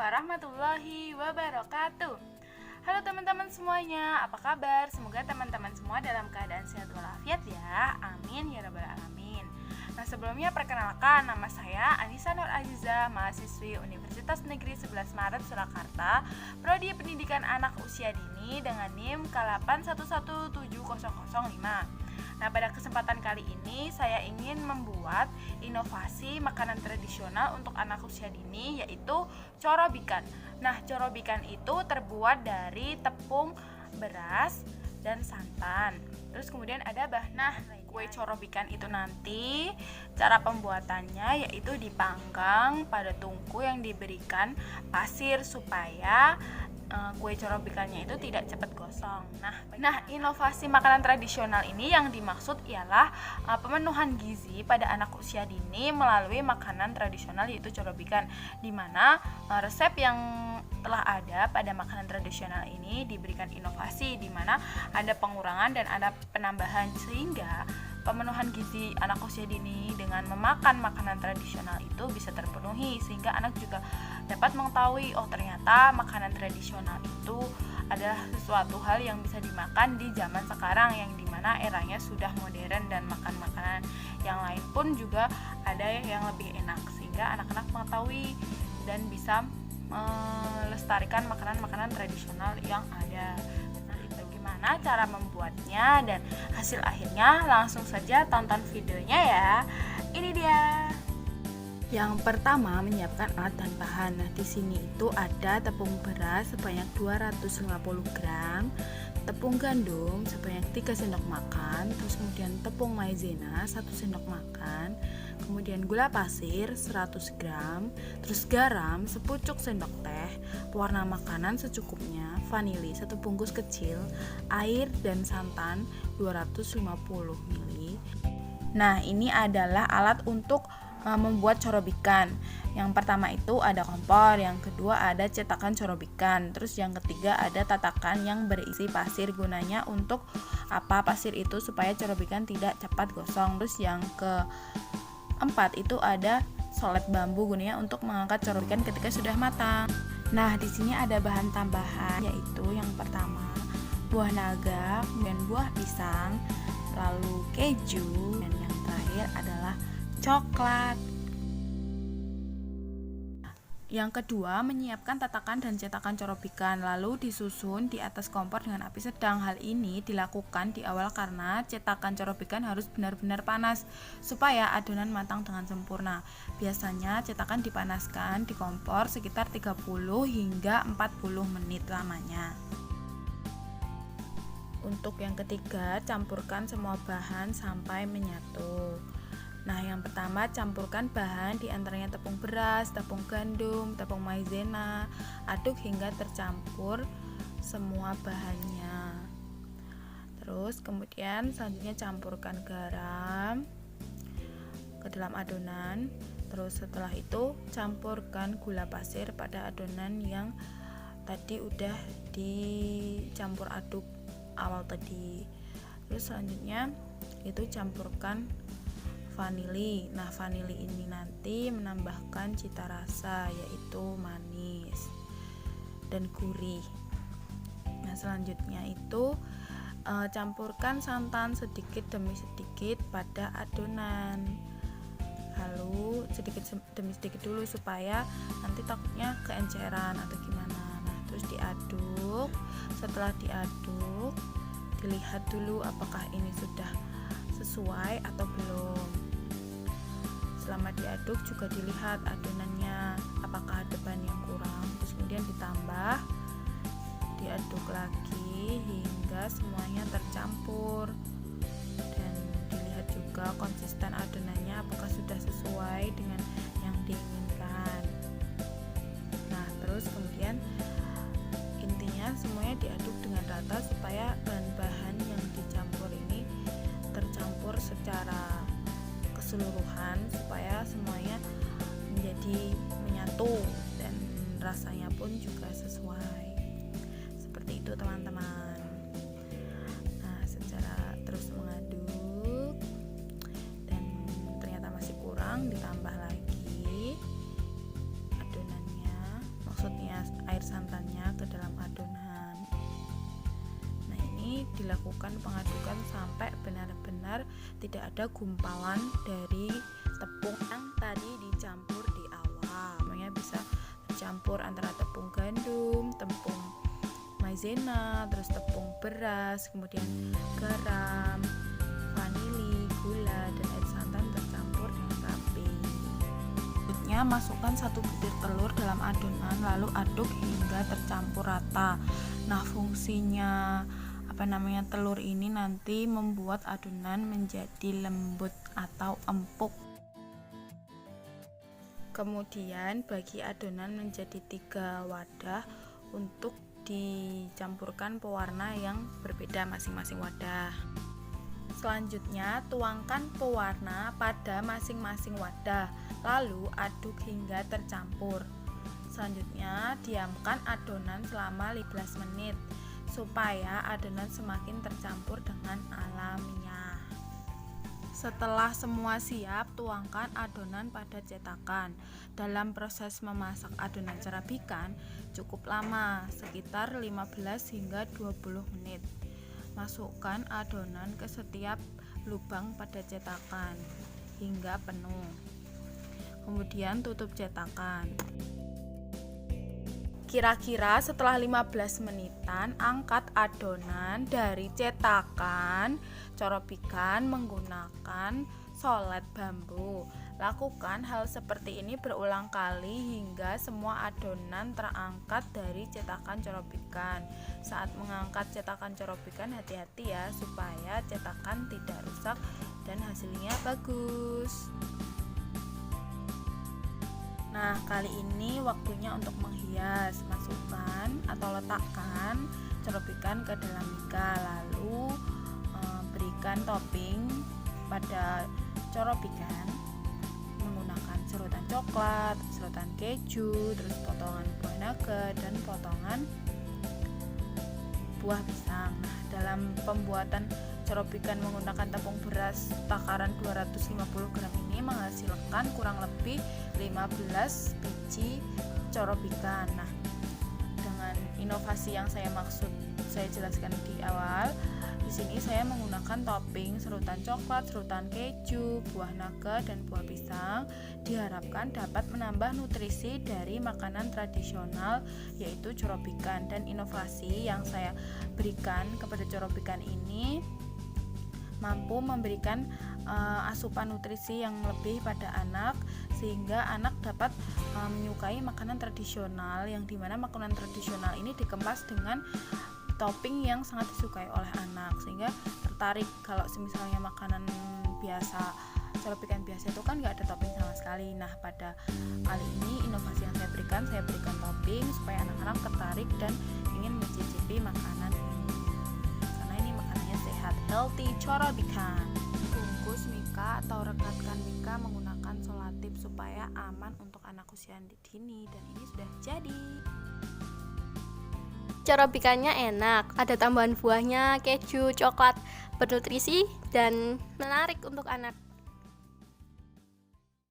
warahmatullahi wabarakatuh. Halo teman-teman semuanya, apa kabar? Semoga teman-teman semua dalam keadaan sehat walafiat ya. Amin ya rabbal alamin. Nah, sebelumnya perkenalkan, nama saya Anissa Nur Aziza, mahasiswi Universitas Negeri 11 Maret Surakarta, Prodi Pendidikan Anak Usia Dini dengan NIM K81170005. Nah, pada kesempatan kali ini saya ingin membuat inovasi makanan tradisional untuk anak usia dini, yaitu corobikan. Nah, corobikan itu terbuat dari tepung, beras, dan santan. Terus kemudian ada kue corobikan itu nanti cara pembuatannya yaitu dipanggang pada tungku yang diberikan pasir supaya kue corobikannya itu tidak cepat gosong. Nah, inovasi makanan tradisional ini yang dimaksud ialah pemenuhan gizi pada anak usia dini melalui makanan tradisional yaitu corobikan, di mana resep yang telah ada pada makanan tradisional ini diberikan inovasi, di mana ada pengurangan dan ada penambahan, sehingga pemenuhan gizi anak usia dini dengan memakan makanan tradisional itu bisa terpenuhi, sehingga anak juga dapat mengetahui ternyata makanan tradisional itu adalah sesuatu hal yang bisa dimakan di zaman sekarang yang dimana eranya sudah modern dan makan makanan yang lain pun juga ada yang lebih enak, sehingga anak-anak mengetahui dan bisa melestarikan makanan-makanan tradisional yang ada. Gimana cara membuatnya dan hasil akhirnya, langsung saja tonton videonya ya. Ini dia. Yang pertama, menyiapkan alat dan bahan. Nah, di sini itu ada tepung beras sebanyak 250 gram, tepung gandum sebanyak 3 sendok makan, terus kemudian tepung maizena 1 sendok makan, kemudian gula pasir 100 gram, terus garam sepucuk sendok teh, pewarna makanan secukupnya, vanili 1 bungkus kecil, air dan santan 250 ml. Nah, ini adalah alat untuk membuat corobikan. Yang pertama itu ada kompor, yang kedua ada cetakan corobikan, terus yang ketiga ada tatakan yang berisi pasir, gunanya untuk apa pasir itu? Supaya corobikan tidak cepat gosong. Terus yang keempat itu ada solet bambu, gunanya untuk mengangkat corobikan ketika sudah matang. Nah, di sini ada bahan tambahan, yaitu yang pertama buah naga, kemudian buah pisang, lalu keju, dan yang terakhir adalah coklat. Yang kedua, menyiapkan tatakan dan cetakan corobikan, lalu disusun di atas kompor dengan api sedang. Hal ini dilakukan di awal karena cetakan corobikan harus benar-benar panas supaya adonan matang dengan sempurna. Biasanya cetakan dipanaskan di kompor sekitar 30 hingga 40 menit lamanya. Untuk yang ketiga, campurkan semua bahan sampai menyatu. Nah, yang pertama, campurkan bahan diantaranya tepung beras, tepung gandum, tepung maizena, aduk hingga tercampur semua bahannya. Terus kemudian selanjutnya campurkan garam ke dalam adonan. Terus setelah itu campurkan gula pasir pada adonan yang tadi udah dicampur aduk awal tadi. Terus selanjutnya itu campurkan vanili. Nah, vanili ini nanti menambahkan cita rasa, yaitu manis dan gurih. Nah, selanjutnya itu campurkan santan sedikit demi sedikit pada adonan. Lalu sedikit demi sedikit dulu supaya nanti takutnya keenceran atau gimana. Nah, terus diaduk. Setelah diaduk, dilihat dulu apakah ini sudah sesuai atau belum. Selama diaduk juga dilihat adonannya apakah ada bahan yang kurang, terus kemudian ditambah, diaduk lagi hingga semuanya tercampur, dan dilihat juga konsisten adonannya apakah sudah sesuai dengan yang diinginkan. Nah, terus kemudian intinya semuanya diaduk dengan rata supaya bahan-bahan yang dicampur ini tercampur secara keseluruhan, supaya semuanya menjadi menyatu dan rasanya pun juga sesuai. Seperti itu teman-teman. Nah, secara terus mengaduk dan ternyata masih kurang, ditambah lagi adonannya. Maksudnya dilakukan pengadukan sampai benar-benar tidak ada gumpalan dari tepung yang tadi dicampur di awal. Namanya bisa campur antara tepung gandum, tepung maizena, terus tepung beras, kemudian garam, vanili, gula, dan air santan tercampur dengan rapi. Selanjutnya masukkan 1 butir telur dalam adonan, lalu aduk hingga tercampur rata. Nah, fungsinya telur ini nanti membuat adonan menjadi lembut atau empuk. Kemudian bagi adonan menjadi 3 wadah untuk dicampurkan pewarna yang berbeda masing-masing wadah. Selanjutnya tuangkan pewarna pada masing-masing wadah, lalu aduk hingga tercampur. Selanjutnya diamkan adonan selama 15 menit supaya adonan semakin tercampur dengan alaminya. Setelah semua siap, tuangkan adonan pada cetakan. Dalam proses memasak adonan carabikan cukup lama, sekitar 15 hingga 20 menit. Masukkan adonan ke setiap lubang pada cetakan hingga penuh. Kemudian tutup cetakan. Kira-kira setelah 15 menitan, angkat adonan dari cetakan corobikan menggunakan solet bambu. Lakukan hal seperti ini berulang kali hingga semua adonan terangkat dari cetakan corobikan. Saat mengangkat cetakan corobikan, hati-hati ya supaya cetakan tidak rusak dan hasilnya bagus. Nah, kali ini waktunya untuk menghias. Masukkan atau letakkan corobikan ke dalam mika, lalu berikan topping pada corobikan menggunakan serutan coklat, serutan keju, terus potongan buah naga dan potongan buah pisang. Nah, dalam pembuatan corobikan menggunakan tepung beras takaran 250 gram ini menghasilkan kurang lebih 15 biji corobikan. Nah, dengan inovasi yang saya jelaskan di awal, di sini saya menggunakan topping serutan coklat, serutan keju, buah naga, dan buah pisang. Diharapkan dapat menambah nutrisi dari makanan tradisional yaitu corobikan, dan inovasi yang saya berikan kepada corobikan ini mampu memberikan asupan nutrisi yang lebih pada anak sehingga anak dapat menyukai makanan tradisional, yang dimana makanan tradisional ini dikemas dengan topping yang sangat disukai oleh anak sehingga tertarik. Kalau misalnya makanan biasa, corobikan biasa itu kan nggak ada topping sama sekali. Nah, pada kali ini inovasi yang saya berikan topping supaya anak-anak tertarik dan ingin mencicipi makanan ini karena ini makanannya sehat, healthy corobikan. Bungkus mika atau rekatkan mika menggunakan solatip supaya aman untuk anak usia dini, dan ini sudah jadi. Corobikannya enak, ada tambahan buahnya, keju, coklat, bernutrisi, dan menarik untuk anak.